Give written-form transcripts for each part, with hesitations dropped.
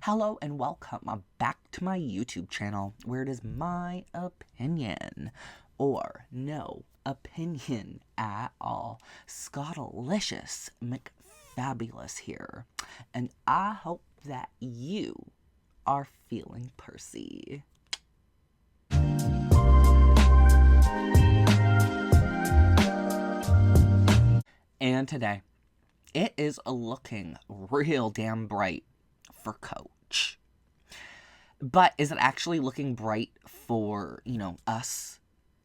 Hello and welcome back to my YouTube channel where it is my opinion, or no opinion at all. Scottalicious McFabulous here, and I hope that you are feeling Percy. And today, it is looking real damn bright for Coach. But is it actually looking bright for, us,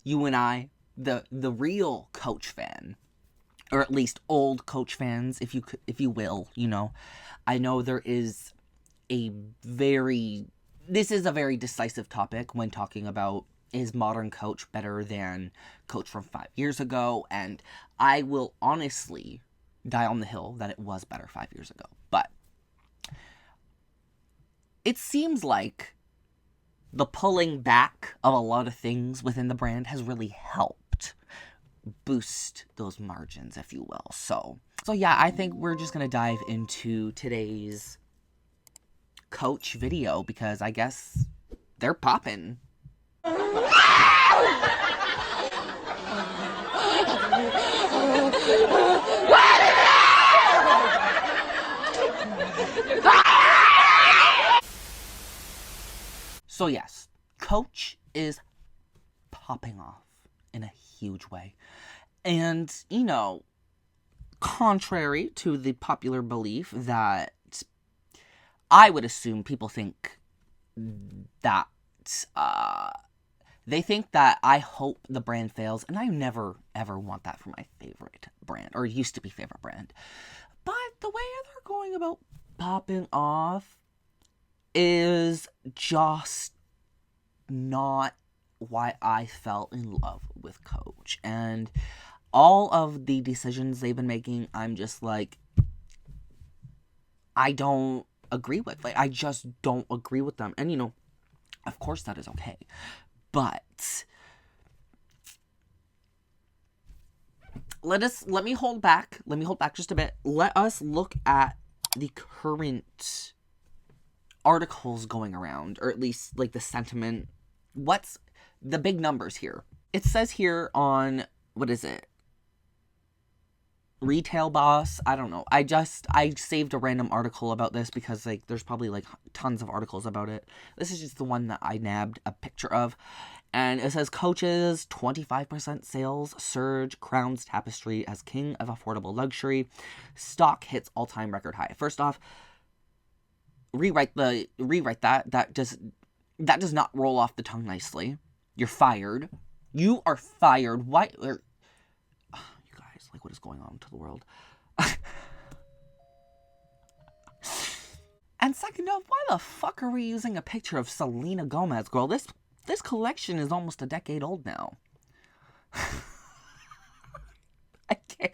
you and I, the real Coach fan, or at least old Coach fans, if you will, I know this is a very decisive topic when talking about, is modern Coach better than Coach from 5 years ago? And I will honestly die on the hill that it was better 5 years ago. But it seems like the pulling back of a lot of things within the brand has really helped boost those margins, if you will. So yeah, I think we're just going to dive into today's Coach video because I guess they're popping. So yes, Coach is popping off in a huge way. And, contrary to the popular belief that I would assume people think that, they think that I hope the brand fails, and I never, ever want that for my favorite brand, or used to be favorite brand. But the way they're going about popping off is just not why I fell in love with Coach. And all of the decisions they've been making, I'm just like, I don't agree with. I just don't agree with them. And, of course that is okay. But let me hold back just a bit. Let us look at the current articles going around, or at least like the sentiment. What's the big numbers here? It says here on, what is it? Retail Boss. I don't know. I saved a random article about this because there's probably tons of articles about it. This is just the one that I nabbed a picture of. And it says Coach's 25% sales surge crowns Tapestry as king of affordable luxury. Stock hits all-time record high. First off, rewrite that. That does not roll off the tongue nicely. You're fired. You are fired. Why? You guys, what is going on to the world? And second off, why the fuck are we using a picture of Selena Gomez, girl? This collection is almost a decade old now. I can't.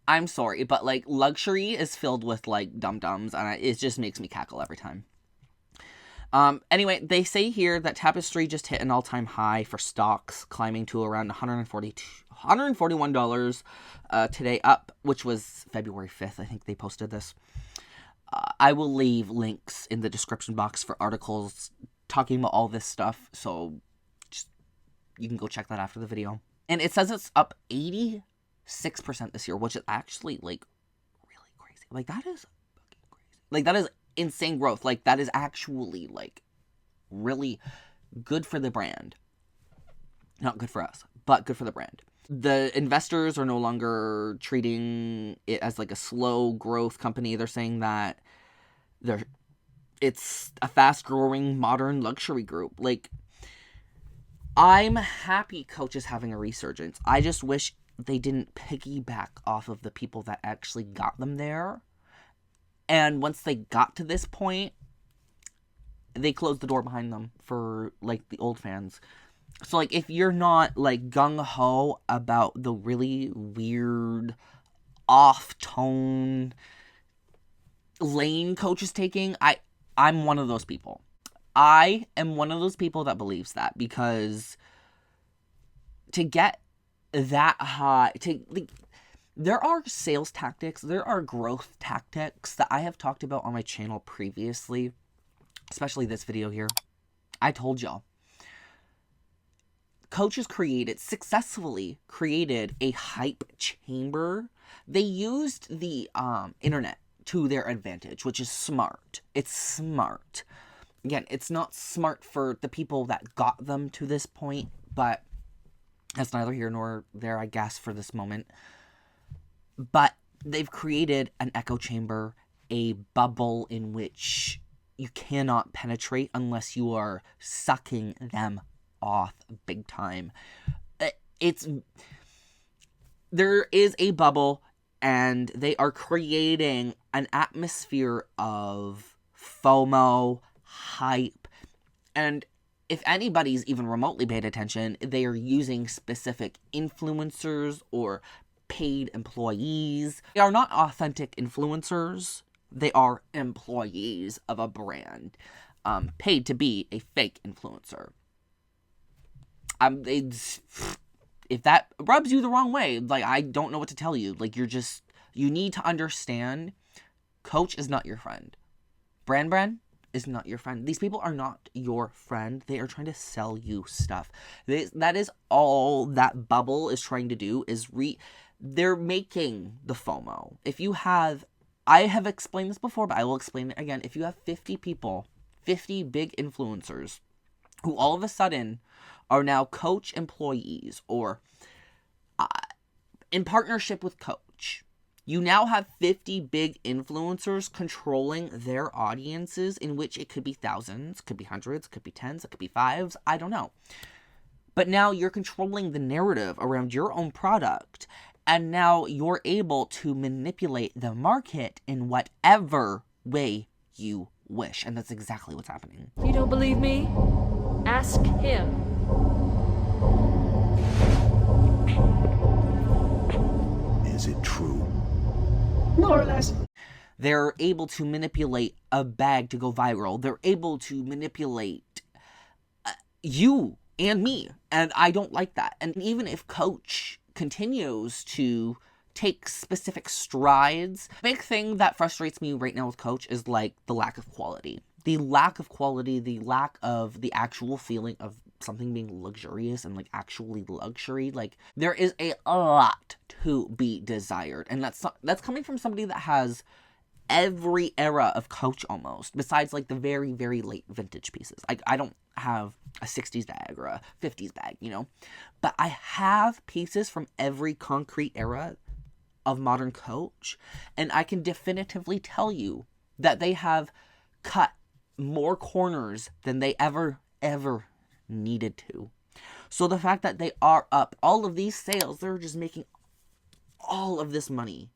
I'm sorry, but luxury is filled with dum-dums, and it just makes me cackle every time. Anyway, they say here that Tapestry just hit an all-time high for stocks, climbing to around $141 today, up, which was February 5th. I think they posted this. I will leave links in the description box for articles talking about all this stuff, so you can go check that after the video. And it says it's up 86% this year, which is actually really crazy. That is fucking crazy. That is insane growth. That is actually really good for the brand. Not good for us, but good for the brand. The investors are no longer treating it as a slow growth company. They're saying that it's a fast-growing modern luxury group. I'm happy Coach is having a resurgence. I just wish they didn't piggyback off of the people that actually got them there. And once they got to this point, they closed the door behind them for the old fans. So if you're not gung-ho about the really weird off-tone lane Coach is taking, I'm one of those people. I am one of those people that believes that, because to get that high, There are sales tactics, there are growth tactics that I have talked about on my channel previously, especially this video here. I told y'all. Coach has successfully created a hype chamber. They used the internet to their advantage, which is smart. It's smart. Again, it's not smart for the people that got them to this point, but that's neither here nor there, I guess, for this moment. But they've created an echo chamber, a bubble in which you cannot penetrate unless you are sucking them off big time. There is a bubble, and they are creating an atmosphere of FOMO, hype, and if anybody's even remotely paid attention, they are using specific influencers or paid employees. They are not authentic influencers. They are employees of a brand, paid to be a fake influencer. If that rubs you the wrong way, like, I don't know what to tell you. Like, you need to understand, Coach is not your friend. Brand is not your friend. These people are not your friend. They are trying to sell you stuff. That is all that bubble is trying to do, is they're making the FOMO. I have explained this before, but I will explain it again. If you have 50 people, 50 big influencers, who all of a sudden are now Coach employees, or in partnership with Coach, you now have 50 big influencers controlling their audiences, in which it could be thousands, could be hundreds, could be tens, it could be fives, I don't know. But now you're controlling the narrative around your own product, and now you're able to manipulate the market in whatever way you wish. And that's exactly what's happening. You don't believe me? Ask him. Is it true? More or less. They're able to manipulate a bag to go viral. They're able to manipulate you and me. And I don't like that. And even if Coach continues to take specific strides, big thing that frustrates me right now with Coach is, like, the lack of quality. The lack of quality, the lack of the actual feeling of something being luxurious and, like, actually luxury. Like, there is a lot to be desired. And that's coming from somebody that has every era of Coach almost, besides, like, the very, very late vintage pieces. I don't have a 60s bag or a 50s bag, you know? But I have pieces from every concrete era of modern Coach, and I can definitively tell you that they have cut more corners than they ever needed to. So the fact that they are up all of these sales, they're just making all of this money,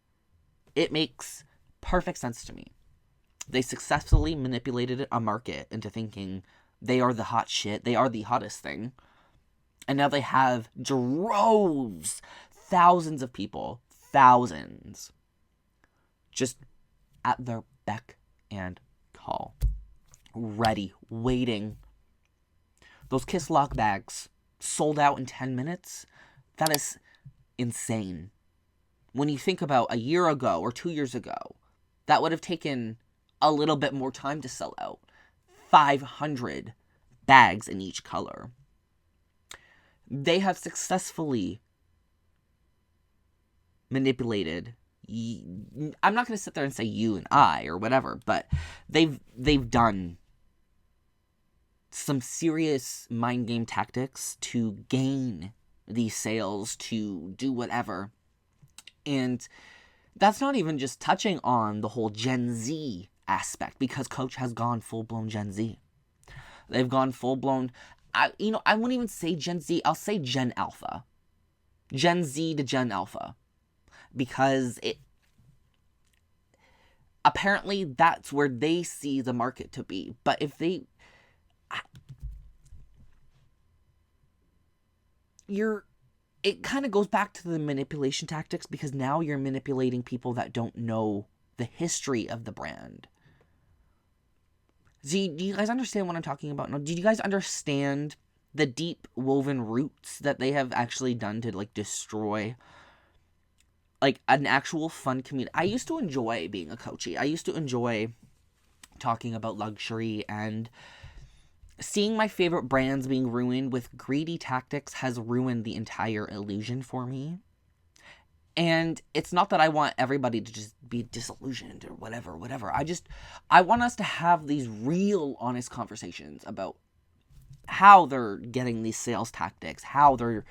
it makes perfect sense to me. They successfully manipulated a market into thinking they are the hot shit, they are the hottest thing, and now they have droves, thousands of people, thousands, just at their beck and call, ready, waiting. Those Kisslock bags sold out in 10 minutes. That is insane. When you think about a year ago or 2 years ago, that would have taken a little bit more time to sell out. 500 bags in each color. They have successfully manipulated. I'm not going to sit there and say you and I or whatever, but they've done some serious mind game tactics to gain these sales, to do whatever. And that's not even just touching on the whole Gen Z aspect, because Coach has gone full-blown Gen Z. They've gone full-blown, I wouldn't even say Gen Z, I'll say Gen Alpha. Gen Z to Gen Alpha. Because apparently that's where they see the market to be. But if it kind of goes back to the manipulation tactics, because now you're manipulating people that don't know the history of the brand. Do you guys understand what I'm talking about now? Do you guys understand the deep woven roots that they have actually done to, like, destroy like an actual fun community. I used to enjoy being a coachie. I used to enjoy talking about luxury, and seeing my favorite brands being ruined with greedy tactics has ruined the entire illusion for me. And it's not that I want everybody to just be disillusioned or whatever. I want us to have these real, honest conversations about how they're getting these sales tactics, how they're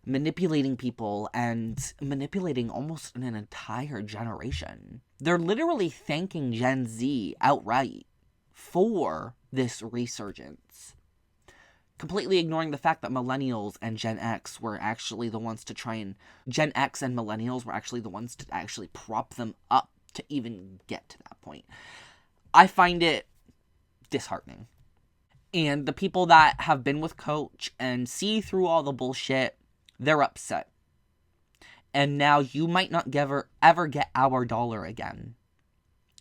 manipulating people and manipulating almost an entire generation. They're literally thanking Gen Z outright for this resurgence, completely ignoring the fact that millennials and Gen X were actually the ones to try and... Gen X and millennials were actually the ones to actually prop them up to even get to that point. I find it disheartening. And the people that have been with Coach and see through all the bullshit, they're upset. And now you might not ever get our dollar again.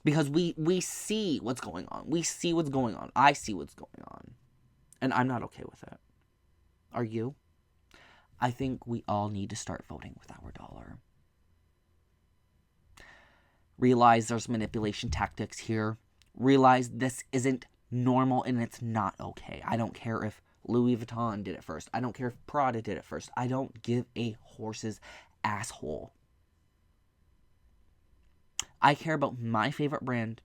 Because we see what's going on. We see what's going on. I see what's going on. And I'm not okay with it. Are you? I think we all need to start voting with our dollar. Realize there's manipulation tactics here. Realize this isn't normal and it's not okay. I don't care if Louis Vuitton did it first. I don't care if Prada did it first. I don't give a horse's asshole. I care about my favorite brand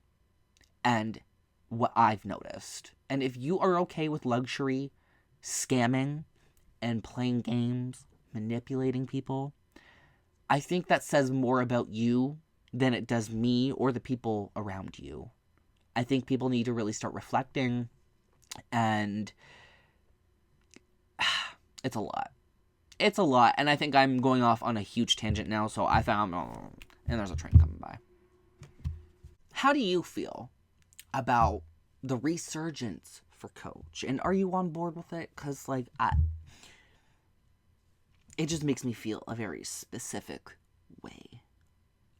and what I've noticed. And if you are okay with luxury, scamming, and playing games, manipulating people, I think that says more about you than it does me or the people around you. I think people need to really start reflecting, and it's a lot. It's a lot, and I think I'm going off on a huge tangent now, so I found... and there's a train coming by. How do you feel about the resurgence for Coach? And are you on board with it? Because, like, it just makes me feel a very specific way.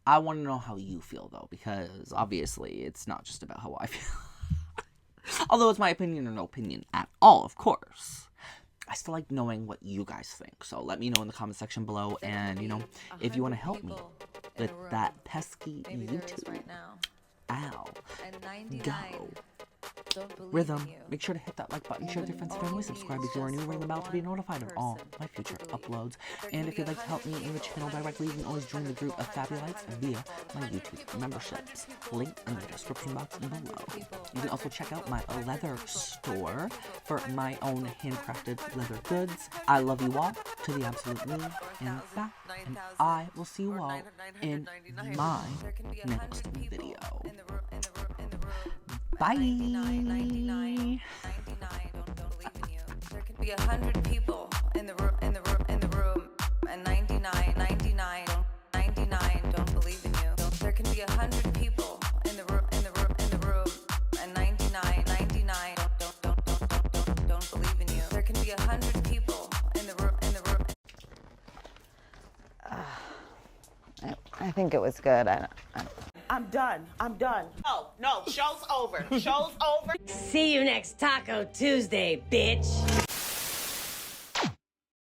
I want to know how you feel, though, because obviously it's not just about how I feel. Although it's my opinion or no opinion at all, of course. I still like knowing what you guys think. So let me know in the comment section below. And, you know, if you want to help me with that pesky YouTube. Right now. Ow. Go. Rhythm. Make sure to hit that like button, share with your friends and family, subscribe if you are new, ring the bell to be notified of all my future uploads. And if you'd like to help me in the channel directly, you can always join the group of Fabulites via my YouTube memberships. Link in the description box below. You can also check out my leather store for my own handcrafted leather goods. I love you all to the absolute moon and back, and I will see you all in my next video. Bye. 99, don't believe in you. There could be 100 people in the room, and 99, don't believe in you. There can be 100 people in the room, and 99, don't believe in you. There can be 100 people in the room. I think it was good. I'm done. No, show's over. See you next Taco Tuesday, bitch.